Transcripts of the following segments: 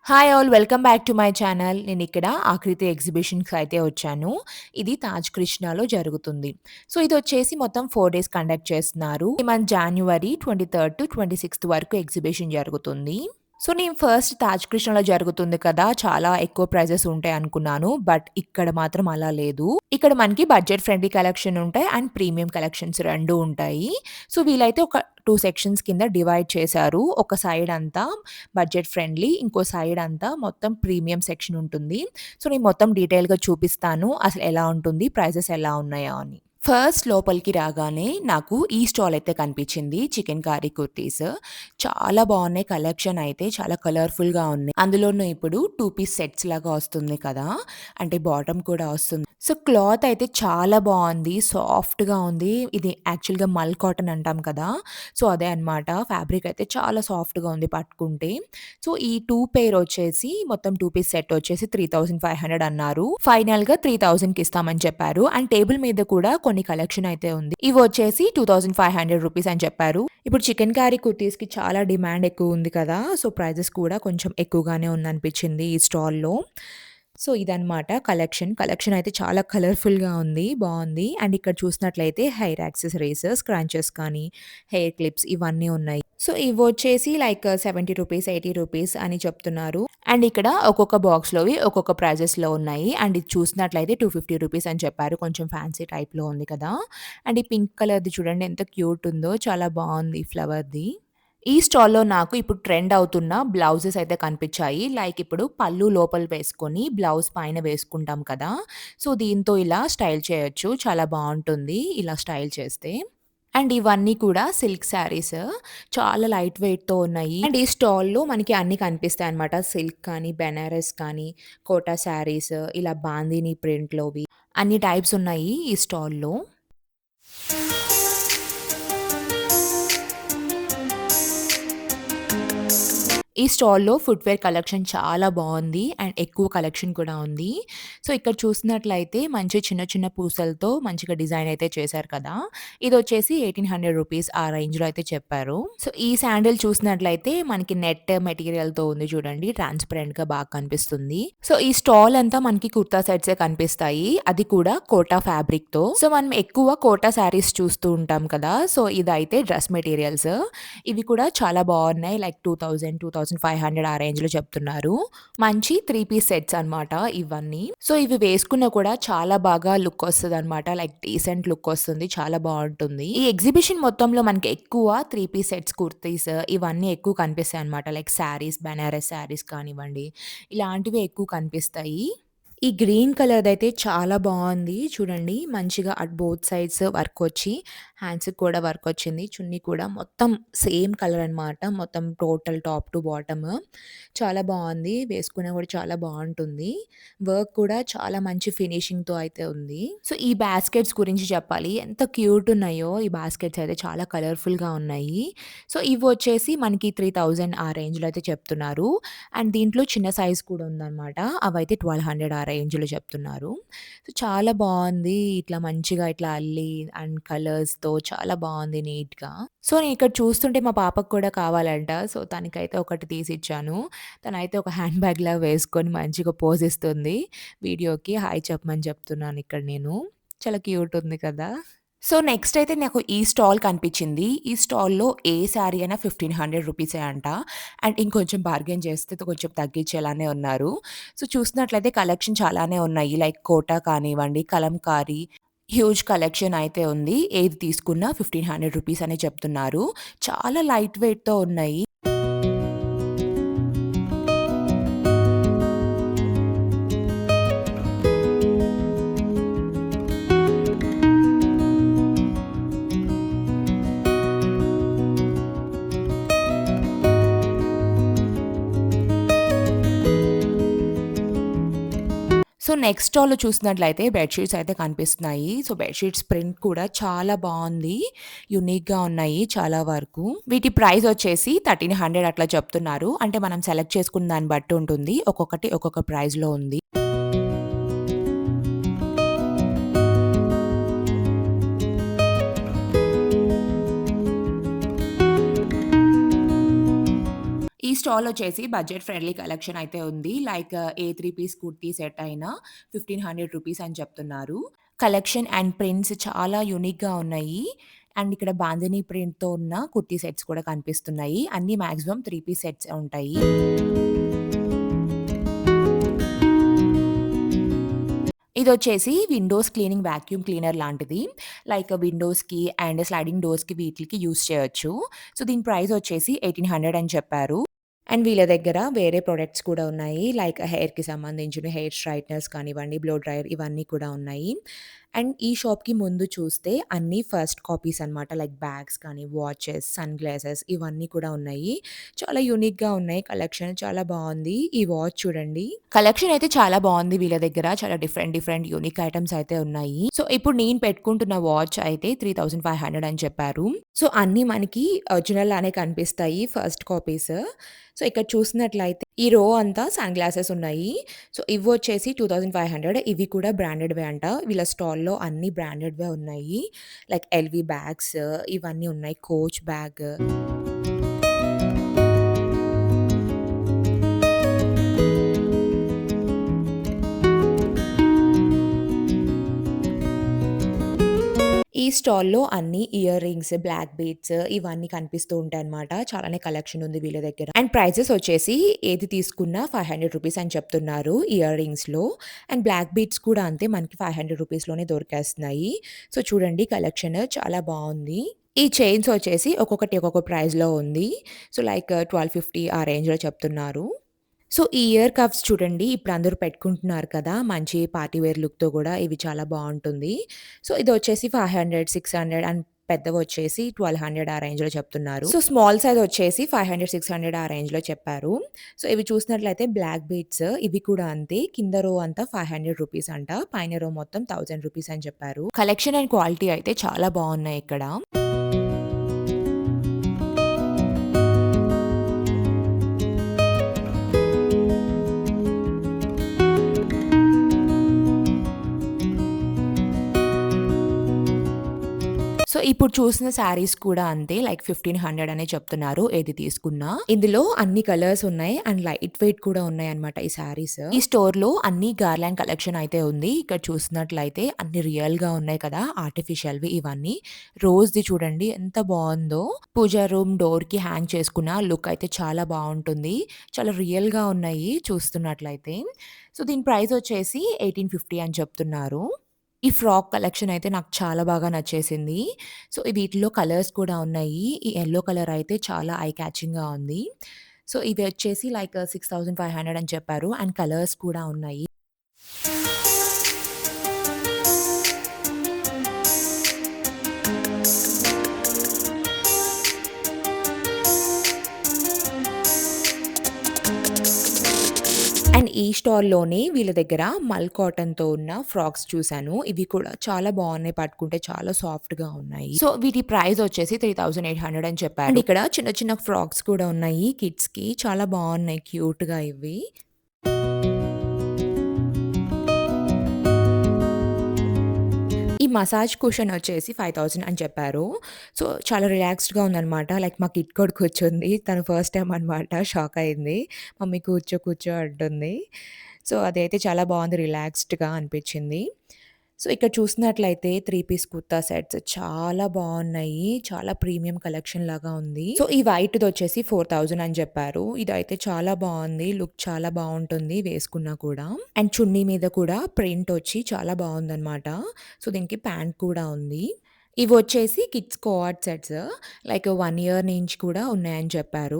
Hi all welcome back to my channel. నేనిక్కడ ఆకృతి ఎగ్జిబిషన్‌కి అయితే వచ్చాను. ఇది తాజ్ కృష్ణాలో జరుగుతుంది. సో, ఇదొచ్చేసి మొత్తం 4 డేస్ కండక్ట్ చేస్తున్నారు. ఈ మంత్ జాన్యువరి 23-26 వరకు ఎగ్జిబిషన్ జరుగుతుంది. సో, నేను ఫస్ట్ తాజ్ కృష్ణలో జరుగుతుంది కదా! చాలా ఎక్కువ ప్రైజెస్ ఉంటాయనుకున్నాను. బట్ ఇక్కడ మాత్రం అలా లేదు. ఇక్కడ మనకి బడ్జెట్ ఫ్రెండ్లీ కలెక్షన్ ఉంటాయి అండ్ ప్రీమియం కలెక్షన్స్ 2 ఉంటాయి. సో, వీళ్ళైతే ఒక 2 సెక్షన్స్ కింద డివైడ్ చేశారు. ఒక సైడ్ అంతా బడ్జెట్ ఫ్రెండ్లీ, ఇంకో సైడ్ అంతా మొత్తం ప్రీమియం సెక్షన్ ఉంటుంది. సో, నేను మొత్తం డీటెయిల్‌గా చూపిస్తాను. అసలు ఎలా ఉంటుంది, ప్రైజెస్ ఎలా ఉన్నాయా అని. ఫస్ట్ లోపలికి రాగానే నాకు ఈ స్టాల్ అయితే కనిపించింది. Chicken curry kurtis. చాలా బాగున్నాయి. కలెక్షన్ అయితే చాలా కలర్‌ఫుల్‌గా ఉన్నాయి. అందులోనూ ఇప్పుడు 2 పీస్ సెట్స్ లాగా వస్తుంది కదా! అంటే బాటమ్ కూడా వస్తుంది. సో, క్లాత్ అయితే చాలా బావుంది. సాఫ్ట్‌గా ఉంది. ఇది యాక్చువల్‌గా మల్ కాటన్ అంటాం కదా! సో, అదే అన్నమాట. ఫ్యాబ్రిక్ అయితే చాలా సాఫ్ట్‌గా ఉంది పట్టుకుంటే. సో, ఈ 2 పెయిర్ వచ్చేసి మొత్తం 2 పీస్ సెట్ వచ్చేసి 3500 అన్నారు. ఫైనల్‌గా 3000కి ఇస్తామని చెప్పారు. అండ్ టేబుల్ మీద కూడా కొన్ని కలెక్షన్ అయితే ఉంది. ఇవొచ్చేసి రూ. 2500 అని చెప్పారు. ఇప్పుడు చికెన్ కర్రీ కుర్తీస్‌కి చాలా డిమాండ్ ఎక్కువ ఉంది కదా! సో, ప్రైజెస్ కూడా కొంచెం ఎక్కువగానే ఉందనిపించింది ఈ స్టాల్‌లో. సో, ఇదనమాట కలెక్షన్. కలెక్షన్ అయితే చాలా కలర్‌ఫుల్‌గా ఉంది. బావుంది. అండ్ ఇక్కడ చూసినట్లయితే హెయిర్ యాక్సెసరీస్, స్క్రంచెస్ కానీ, హెయిర్ క్లిప్స్ ఇవన్నీ ఉన్నాయి. సో, ఇవొచ్చేసి లైక్ రూ. 70, రూ. 80 అని చెప్తున్నారు. అండ్ ఇక్కడ ఒక్కొక్క బాక్స్‌లోవి ఒక్కొక్క ప్రైజెస్‌లో ఉన్నాయి. అండ్ ఇది చూసినట్లయితే రూ. 250 అని చెప్పారు. కొంచెం ఫ్యాన్సీ టైప్‌లో ఉంది కదా! అండ్ ఈ పింక్ కలర్‌ది చూడండి ఎంత క్యూట్ ఉందో. చాలా బావుంది ఫ్లవర్‌ది. ఈ స్టాల్‌లో నాకు ఇప్పుడు ట్రెండ్ అవుతున్న బ్లౌజెస్ అయితే కనిపించాయి. లైక్ ఇప్పుడు పళ్ళు లోపల వేసుకొని బ్లౌజ్ పైన వేసుకుంటాం కదా! సో, దీంతో ఇలా స్టైల్ చేయొచ్చు. చాలా బావుంటుంది ఇలా స్టైల్ చేస్తే. అండ్ ఇవన్నీ కూడా సిల్క్ శారీస్. చాలా లైట్ వెయిట్‌తో ఉన్నాయి. అండ్ ఈ స్టాల్‌లో మనకి అన్నీ కనిపిస్తాయన్నమాట. సిల్క్ కానీ, బెనారస్ కానీ, కోటా శారీస్ ఇలా బాందిని ప్రింట్‌లోవి అన్ని టైప్స్ ఉన్నాయి ఈ స్టాల్‌లో. ఈ స్టాల్‌లో ఫుట్‌వేర్ కలెక్షన్ చాలా బావుంది. అండ్ ఎక్కువ కలెక్షన్ కూడా ఉంది. సో, ఇక్కడ చూసినట్లయితే మంచి చిన్న చిన్న పూసలతో మంచిగా డిజైన్ అయితే చేశారు కదా! ఇదొచ్చేసి రూ. 1800 ఆ రేంజ్‌లో అయితే చెప్పారు. సో, ఈ శాండిల్ చూసినట్లయితే మనకి నెట్ మెటీరియల్‌తో ఉంది చూడండి. ట్రాన్స్‌పరెంట్‌గా బాగా కనిపిస్తుంది. సో, ఈ స్టాల్ అంతా మనకి కుర్తా సెట్సే కనిపిస్తాయి. అది కూడా కోటా ఫ్యాబ్రిక్‌తో. సో, మనం ఎక్కువ కోటా శారీస్ చూస్తూ ఉంటాం కదా! సో, ఇదైతే డ్రెస్ మెటీరియల్స్. ఇవి కూడా చాలా బావున్నాయి. లైక్ 2500 ఆ రేంజ్‌లో చెప్తున్నారు. మంచి 3 పీస్ సెట్స్ అన్నమాట ఇవన్నీ. సో, ఇవి వేసుకున్నా కూడా చాలా బాగా లుక్ వస్తదన్నమాట. లైక్ డీసెంట్ లుక్ వస్తుంది. చాలా బావుంటుంది. ఈ ఎగ్జిబిషన్ మొత్తంలో మనకి ఎక్కువ 3 పీస్ సెట్స్ కుర్తీస్ ఇవన్నీ ఎక్కువ కనిపిస్తాయన్నమాట. లైక్ శారీస్, బెనారస్ శారీస్ కానివ్వండి, ఇలాంటివి ఎక్కువ కనిపిస్తాయి. ఈ గ్రీన్ కలర్‌దయితే చాలా బావుంది. చూడండి మంచిగా అట్ బోత్ సైడ్స్ వర్కొచ్చి, హ్యాండ్స్‌కి కూడా వర్కొచ్చింది. చున్నీ కూడా మొత్తం సేమ్ కలర్ అనమాట. మొత్తం టోటల్ టాప్ టు బాటమ్. చాలా బావుంది. వేసుకున్నా కూడా చాలా బావుంటుంది. వర్క్ కూడా చాలా మంచి ఫినిషింగ్‌తో అయితే ఉంది. సో, ఈ బాస్కెట్స్ గురించి చెప్పాలి. ఎంత క్యూట్ ఉన్నాయో ఈ బాస్కెట్స్ అయితే చాలా కలర్‌ఫుల్‌గా ఉన్నాయి. సో, ఇవొచ్చేసి మనకి 3000 ఆ రేంజ్‌లో అయితే చెప్తున్నారు. అండ్ దీంట్లో చిన్న సైజ్ కూడా ఉందనమాట. అవైతే 1200 ఆ రేంజ్‌లో చెప్తున్నారు. సో, చాలా బావుంది. ఇట్లా మంచిగా ఇట్లా అల్లి అండ్ కలర్స్‌తో చాలా బావుంది నీట్‌గా. సో, నేనిక్కడ చూస్తుంటే మా పాపకు కూడా కావాలంట. సో, తనకైతే ఒకటి తీసిచ్చాను. తనైతే ఒక హ్యాండ్ బ్యాగ్‌లాగా వేసుకొని మంచిగా పోజ్ ఇస్తుంది. వీడియోకి హాయ్ చెప్పమని చెప్తున్నాను ఇక్కడ నేను. చాలా క్యూట్ ఉంది కదా! సో, నెక్స్ట్ అయితే నాకు ఈ స్టాల్ కనిపించింది. ఈ స్టాల్‌లో ఏ శారీ అయినా రూ. 1500 అంట. అండ్ ఇంకొంచెం బార్గెయిన్ చేస్తే కొంచెం తగ్గించేలానే ఉన్నారు. సో, చూసినట్లయితే కలెక్షన్ చాలానే ఉన్నాయి. లైక్ కోటా కానివ్వండి, కలంకారీ హ్యూజ్ కలెక్షన్ అయితే ఉంది. ఏది తీసుకున్నా రూ. 1500 అనే చెప్తున్నారు. చాలా లైట్ వెయిట్‌తో ఉన్నాయి. సో, నెక్స్ట్ స్టాల్‌లో చూసినట్లయితే బెడ్‌షీట్స్ అయితే కనిపిస్తున్నాయి. సో, బెడ్‌షీట్స్ ప్రింట్ కూడా చాలా బావుంది. యూనిక్‌గా ఉన్నాయి చాలా వరకు. వీటి ప్రైస్ వచ్చేసి 1300 అట్లా చెప్తున్నారు. అంటే మనం సెలెక్ట్ చేసుకున్న దాన్ని బట్టి ఉంటుంది. ఒక్కొక్కటి ఒక్కొక్క ప్రైస్‌లో ఉంది. ఈ స్టాలొచ్చేసి బడ్జెట్ ఫ్రెండ్లీ కలెక్షన్ అయితే ఉంది. Like a 3 piece kurti set అయినా ₹1500 అని చెప్తున్నారు. కలెక్షన్ అండ్ ప్రింట్స్ చాలా యూనిక్‌గా ఉన్నాయి. అండ్ ఇక్కడ బాందిని ప్రింట్‌తో ఉన్న కుర్తీ సెట్స్ కూడా కనిపిస్తున్నాయి. అన్నీ మాక్సిమం 3 పీస్ సెట్సే ఉంటాయి. ఇదొచ్చేసి విండోస్ క్లీనింగ్ వాక్యూమ్ క్లీనర్ లాంటిది. లైక్ విండోస్‌కి అండ్ స్లైడింగ్ డోర్స్‌కి వీటిలికి యూజ్ చేయొచ్చు. సో, దీని ప్రైస్ వచ్చేసి 1800 అని చెప్పారు. అండ్ వీళ్ళ దగ్గర వేరే ప్రొడక్ట్స్ కూడా ఉన్నాయి. లైక్ హెయిర్‌కి సంబంధించిన హెయిర్ స్ట్రెయిటనర్స్ కానివ్వండి, బ్లో డ్రైయర్ ఇవన్నీ కూడా ఉన్నాయి. అండ్ ఈ షాప్‌కి ముందు చూస్తే అన్నీ ఫస్ట్ కాపీస్ అనమాట. లైక్ బ్యాగ్స్ కానీ, వాచెస్, సన్ గ్లాసెస్ ఇవన్నీ కూడా ఉన్నాయి. చాలా యూనిక్‌గా ఉన్నాయి. కలెక్షన్ చాలా బావుంది. ఈ వాచ్ చూడండి. కలెక్షన్ అయితే చాలా బావుంది వీళ్ళ దగ్గర. చాలా డిఫరెంట్, డిఫరెంట్ యూనిక్ ఐటెమ్స్ అయితే ఉన్నాయి. సో, ఇప్పుడు నేను పెట్టుకుంటున్న వాచ్ అయితే 3500 అని చెప్పారు. సో, అన్నీ మనకి ఒరిజినల్ లానే కనిపిస్తాయి ఫస్ట్ కాపీస్. సో, ఇక్కడ చూసినట్లయితే ఈ రో అంతా సన్ గ్లాసెస్ ఉన్నాయి. సో, ఇవొచ్చేసి 2500 ఇవి కూడా బ్రాండెడ్‌వే అంట. వీళ్ళ స్టాల్‌లో అన్నీ బ్రాండెడ్‌వే ఉన్నాయి. లైక్ ఎల్‌వి బ్యాగ్స్ ఇవన్నీ ఉన్నాయి. Coach bag. ఈ స్టాల్‌లో అన్ని ఇయర్ రింగ్స్, బ్లాక్ బీడ్స్ ఇవన్నీ కనిపిస్తూ ఉంటాయన్నమాట. చాలానే కలెక్షన్ ఉంది వీళ్ళ దగ్గర. అండ్ ప్రైజెస్ వచ్చేసి ఏది తీసుకున్నా ₹500 అని చెప్తున్నారు ఇయర్ రింగ్స్‌లో. అండ్ బ్లాక్ బీడ్స్ కూడా అంతే మనకి ₹500లోనే దొరికేస్తున్నాయి. సో, చూడండి కలెక్షన్ చాలా బావుంది. ఈ చైన్స్ వచ్చేసి ఒక్కొక్కటి ఒక్కొక్క ప్రైస్‌లో ఉంది. సో, లైక్ 1250 ఆ రేంజ్‌లో చెప్తున్నారు. సో, ఈ ఇయర్ కప్స్ చూడండి ఇప్పుడు అందరూ పెట్టుకుంటున్నారు కదా! మంచి పార్టీ వేర్ లుక్‌తో గూడా ఇవి చాలా బావుంటుంది. సో, ఇదొచ్చేసి 500, 600 అండ్ పెద్దవొచ్చేసి 1200 ఆ రేంజ్‌లో చెప్తున్నారు. సో, స్మాల్ సైజ్ వచ్చేసి 500, 600 ఆ రేంజ్‌లో చెప్పారు. సో, ఇవి చూసినట్లయితే బ్లాక్ బీడ్స్ ఇవి కూడా అంతే. కింద రో అంతా ₹500 అంట. పైన రో మొత్తం ₹1000 అని చెప్పారు. కలెక్షన్ అండ్ క్వాలిటీ అయితే చాలా బావున్నాయి ఇక్కడ. సో, ఇప్పుడు చూసిన శారీస్ కూడా అంతే. లైక్ 1500 అనే చెప్తున్నారు ఏది తీసుకున్నా. ఇందులో అన్ని కలర్స్ ఉన్నాయి. అండ్ లైట్ వెయిట్ కూడా ఉన్నాయన్నమాట ఈ శారీస్. ఈ స్టోర్‌లో అన్ని గార్లాండ్ కలెక్షన్ అయితే ఉంది. ఇక్కడ చూసినట్లయితే అన్ని రియల్‌గా ఉన్నాయి కదా! ఆర్టిఫిషియల్‌వి ఇవన్నీ. రోజ్‌ది చూడండి ఎంత బావుందో. పూజా రూమ్ డోర్‌కి హ్యాంగ్ చేసుకున్న లుక్ అయితే చాలా బావుంటుంది. చాలా రియల్‌గా ఉన్నాయి చూస్తున్నట్లయితే. సో, దీని ప్రైస్ వచ్చేసి 1850 అని చెప్తున్నారు. ఈ ఫ్రాక్ కలెక్షన్ అయితే నాకు చాలా బాగా నచ్చేసింది. సో, వీటిలో కలర్స్ కూడా ఉన్నాయి. ఈ యెల్లో కలర్ అయితే చాలా ఐ క్యాచింగ్‌గా ఉంది. సో, ఇవి వచ్చేసి లైక్ 6500 అని చెప్పారు. అండ్ కలర్స్ కూడా ఉన్నాయి. అండ్ ఈ స్టాల్‌లోనే వీళ్ళ దగ్గర మల్ కాటన్‌తో ఉన్న ఫ్రాక్స్ చూసాను. ఇవి కూడా చాలా బావున్నాయి. పట్టుకుంటే చాలా సాఫ్ట్‌గా ఉన్నాయి. సో, వీటి ప్రైస్ వచ్చేసి 3800 అని చెప్పారు. అండ్ ఇక్కడ చిన్న చిన్న ఫ్రాక్స్ కూడా ఉన్నాయి కిడ్స్‌కి. చాలా బావున్నాయి క్యూట్‌గా ఇవి. ఈ మసాజ్ కుషన్ వచ్చేసి 5000 అని చెప్పారు. సో, చాలా రిలాక్స్డ్‌గా ఉందనమాట. లైక్ మా కిడ్ కూడా కూర్చుంది. తను ఫస్ట్ టైమ్ అనమాట. షాక్ అయింది. మమ్మీ కూర్చో, కూర్చో అంటుంది. సో, అదైతే చాలా బావుంది. రిలాక్స్డ్‌గా అనిపించింది. సో, ఇక్కడ చూసినట్లయితే 3 పీస్ కుర్తా సెట్స్ చాలా బావున్నాయి. చాలా ప్రీమియం కలెక్షన్ లాగా ఉంది. సో, ఈ వైట్‌దొచ్చేసి 4000 అని చెప్పారు. ఇదైతే చాలా బావుంది. లుక్ చాలా బావుంటుంది వేసుకున్నా కూడా. అండ్ చున్నీ మీద కూడా ప్రింట్ వచ్చి చాలా బావుందనమాట. సో, దీనికి ప్యాంట్ కూడా ఉంది. ఇవొచ్చేసి kids coord sets. Like 1 year నుంచి కూడా ఉన్నాయని చెప్పారు.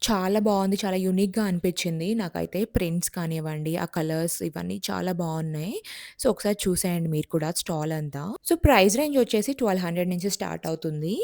చాలా బావుంది. చాలా యూనిక్‌గా అనిపించింది. నాకైతే ప్రింట్స్ కానివ్వండి, ఆ కలర్స్ ఇవన్నీ చాలా బావున్నాయి. సో, ఒకసారి చూసేయండి మీరు కూడా స్టాల్ అంతా. సో, ప్రైస్ రేంజ్ వచ్చేసి 1200 నుంచి స్టార్ట్ అవుతుంది.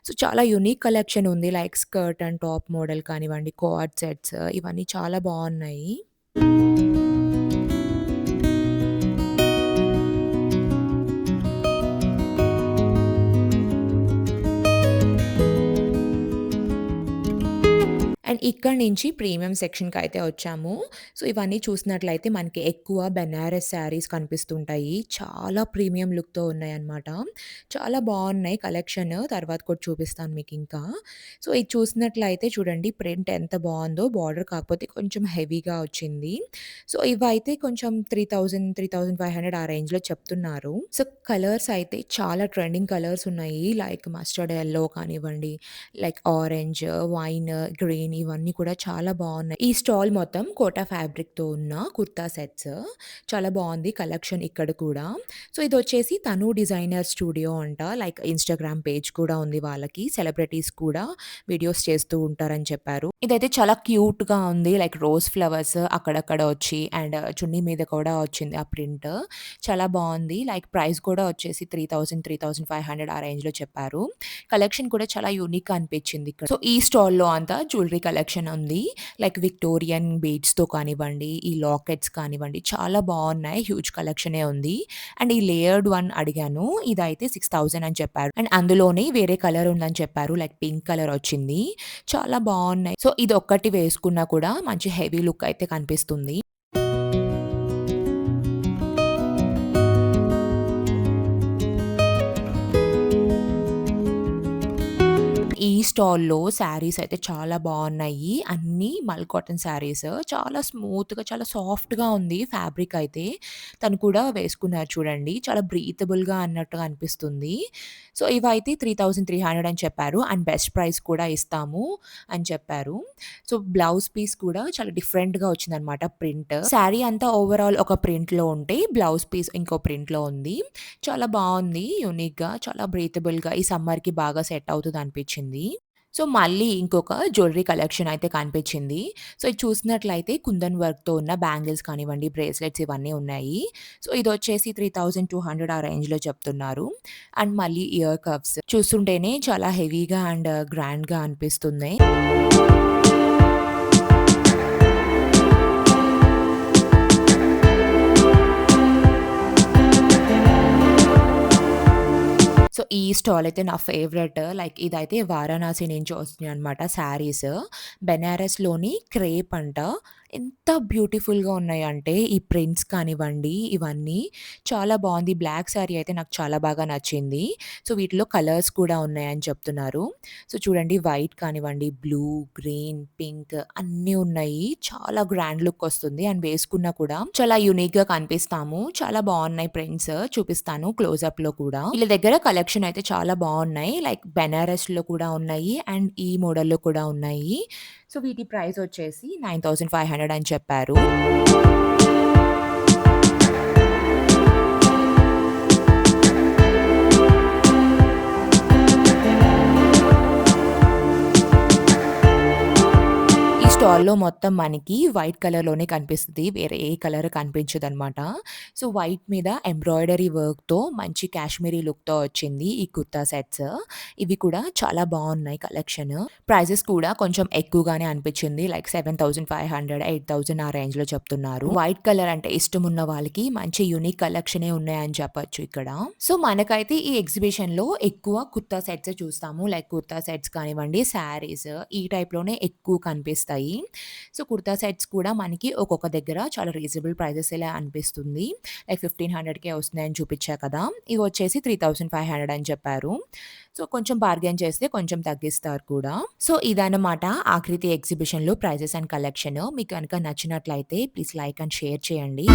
సో, చాలా యూనిక్ కలెక్షన్ ఉంది. Like skirt and top model కానివ్వండి, కోఆర్డ్ సెట్స్ ఇవన్నీ చాలా బావున్నాయి. అండ్ ఇక్కడి నుంచి ప్రీమియం సెక్షన్‌కయితే వచ్చాము. సో, ఇవన్నీ చూసినట్లయితే మనకి ఎక్కువ బెనారస్ శారీస్ కనిపిస్తుంటాయి. చాలా ప్రీమియం లుక్‌తో ఉన్నాయన్నమాట. చాలా బావున్నాయి కలెక్షన్. తర్వాత కూడా చూపిస్తాను మీకింకా. సో, ఇది చూసినట్లయితే చూడండి ప్రింట్ ఎంత బావుందో. బార్డర్ కాకపోతే కొంచెం హెవీగా వచ్చింది. సో, ఇవైతే కొంచెం 3000, 3500 ఆ రేంజ్‌లో చెప్తున్నారు. సో, కలర్స్ అయితే చాలా ట్రెండింగ్ కలర్స్ ఉన్నాయి. లైక్ మస్టర్డ్ యెల్లో కానివ్వండి, లైక్ ఆరెంజ్, వైన్, గ్రీన్ ఇవన్నీ కూడా చాలా బావున్నాయి. ఈ స్టాల్ మొత్తం కోటా ఫ్యాబ్రిక్‌తో ఉన్న కుర్తా సెట్స్. చాలా బావుంది కలెక్షన్ ఇక్కడ కూడా. సో, ఇదొచ్చేసి తను డిజైనర్ స్టూడియో అంట. లైక్ ఇన్‌స్టాగ్రామ్ పేజ్ కూడా ఉంది వాళ్ళకి. సెలబ్రిటీస్ కూడా వీడియోస్ చేస్తూ ఉంటారని చెప్పారు. ఇదైతే చాలా క్యూట్‌గా ఉంది. లైక్ రోజ్ ఫ్లవర్స్ అక్కడక్కడ వచ్చి అండ్ చున్నీ మీద కూడా వచ్చింది ఆ ప్రింట్. చాలా బావుంది. లైక్ ప్రైస్ కూడా వచ్చేసి 3000, 3500 ఆ రేంజ్‌లో చెప్పారు. కలెక్షన్ కూడా చాలా యూనిక్‌గా అనిపించింది ఇక్కడ. సో, ఈ స్టాల్‌లో అంతా జ్యువెలరీ కలెక్షన్ ఉంది. లైక్ విక్టోరియన్ బీడ్స్‌తో కానివ్వండి, ఈ లాకెట్స్ కానివ్వండి చాలా బావున్నాయి. హ్యూజ్ కలెక్షనే ఉంది. అండ్ ఈ లేయర్డ్ వన్ అడిగాను. ఇదైతే 6000 అని చెప్పారు. అండ్ అందులోనే వేరే కలర్ ఉందని చెప్పారు. లైక్ పింక్ కలర్ వచ్చింది. చాలా బావున్నాయి. సో, ఇదొక్కటి వేసుకున్నా కూడా మంచి హెవీ లుక్ అయితే కనిపిస్తుంది. ఈ స్టాల్‌లో శారీస్ అయితే చాలా బావున్నాయి. అన్నీ మల్ కాటన్ శారీస్. చాలా స్మూత్‌గా, చాలా సాఫ్ట్‌గా ఉంది ఫ్యాబ్రిక్ అయితే. తను కూడా వేసుకున్నారు చూడండి. చాలా బ్రీతబుల్‌గా అన్నట్టుగా అనిపిస్తుంది. సో, ఇవైతే 3300 అని చెప్పారు. అండ్ బెస్ట్ ప్రైస్ కూడా ఇస్తాము అని చెప్పారు. సో, బ్లౌజ్ పీస్ కూడా చాలా డిఫరెంట్‌గా వచ్చిందనమాట ప్రింట్. శారీ అంతా ఓవరాల్ ఒక ప్రింట్‌లో ఉంటే, బ్లౌజ్ పీస్ ఇంకో ప్రింట్‌లో ఉంది. చాలా బావుంది. యూనిక్‌గా, చాలా బ్రీతబుల్‌గా ఈ సమ్మర్‌కి బాగా సెట్ అవుతదనిపించింది. సో, మళ్ళీ ఇంకొక జ్యువెలరీ కలెక్షన్ అయితే కనిపించింది. సో, ఇది చూసినట్లయితే కుందన్ వర్క్‌తో ఉన్న బ్యాంగిల్స్ కానివ్వండి, బ్రేస్లెట్స్ ఇవన్నీ ఉన్నాయి. సో, ఇదొచ్చేసి 3200 ఆ రేంజ్‌లో చెప్తున్నారు. అండ్ మళ్ళీ ఇయర్ కప్స్ చూస్తుంటేనే చాలా హెవీగా అండ్ గ్రాండ్‌గా అనిపిస్తున్నాయి. సో, ఈ స్టాల్ అయితే నా ఫేవరెట్. లైక్ ఇదైతే వారణాసి నుంచి వస్తున్నాయన్నమాట శారీస్. బెనారస్‌లోని క్రేప్ అంట. ఎంత బ్యూటిఫుల్‌గా ఉన్నాయంటే ఈ ప్రింట్స్ కానివ్వండి, ఇవన్నీ చాలా బావుంది. బ్లాక్ శారీ అయితే నాకు చాలా బాగా నచ్చింది. సో, వీటిలో కలర్స్ కూడా ఉన్నాయని చెప్తున్నారు. సో, చూడండి వైట్ కానివ్వండి, బ్లూ, గ్రీన్, పింక్ అన్నీ ఉన్నాయి. చాలా గ్రాండ్ లుక్ వస్తుంది. అండ్ వేసుకున్నా కూడా చాలా యూనిక్‌గా కనిపిస్తాము. చాలా బావున్నాయి ప్రింట్స్. చూపిస్తాను క్లోజప్‌లో కూడా. వీళ్ళ దగ్గర కలెక్షన్ అయితే చాలా బావున్నాయి. లైక్ బెనారస్‌లో కూడా ఉన్నాయి. అండ్ ఈ మోడల్‌లో కూడా ఉన్నాయి. సో, వీటి ప్రైస్ వచ్చేసి 9500 అని చెప్పారు. ఈ స్టాల్‌లో మొత్తం మనకి వైట్ కలర్‌లోనే కనిపిస్తది. వేరే ఏ కలర్ కనిపించదనమాట. సో, వైట్ మీద ఎంబ్రాయిడరీ వర్క్‌తో మంచి కాశ్మీరీ లుక్‌తో వచ్చింది ఈ కుర్తా సెట్స్. ఇవి కూడా చాలా బావున్నాయి కలెక్షన్. ప్రైజెస్ కూడా కొంచెం ఎక్కువగానే అనిపించింది. లైక్ 7500, 8000 ఆ రేంజ్‌లో చెప్తున్నారు. వైట్ కలర్ అంటే ఇష్టమున్న వాళ్ళకి మంచి యూనిక్ కలెక్షనే ఉన్నాయని చెప్పొచ్చు ఇక్కడ. సో, మనకైతే ఈ ఎగ్జిబిషన్‌లో ఎక్కువ కుర్తా సెట్సే చూస్తాము. లైక్ కుర్తా సెట్స్ కానివ్వండి, శారీస్ ఈ టైప్‌లోనే ఎక్కువ కనిపిస్తాయి. సో, కుర్తా సెట్స్ కూడా మనకి ఒక్కొక్క దగ్గర చాలా రీజనబుల్ ప్రైజెసేలా అనిపిస్తుంది. లైక్ 1500కే వస్తున్నాయని చూపిచ్చా కదా! ఇవొచ్చేసి 3500 అని చెప్పారు. సో, కొంచెం బార్గెయిన్ చేస్తే కొంచెం తగ్గిస్తారు కూడా. సో, ఇదనమాట ఆకృతి ఎగ్జిబిషన్‌లో ప్రైజెస్ అండ్ కలెక్షన్. మీకు గనక నచ్చినట్లయితే ప్లీజ్ లైక్ అండ్ షేర్ చేయండి.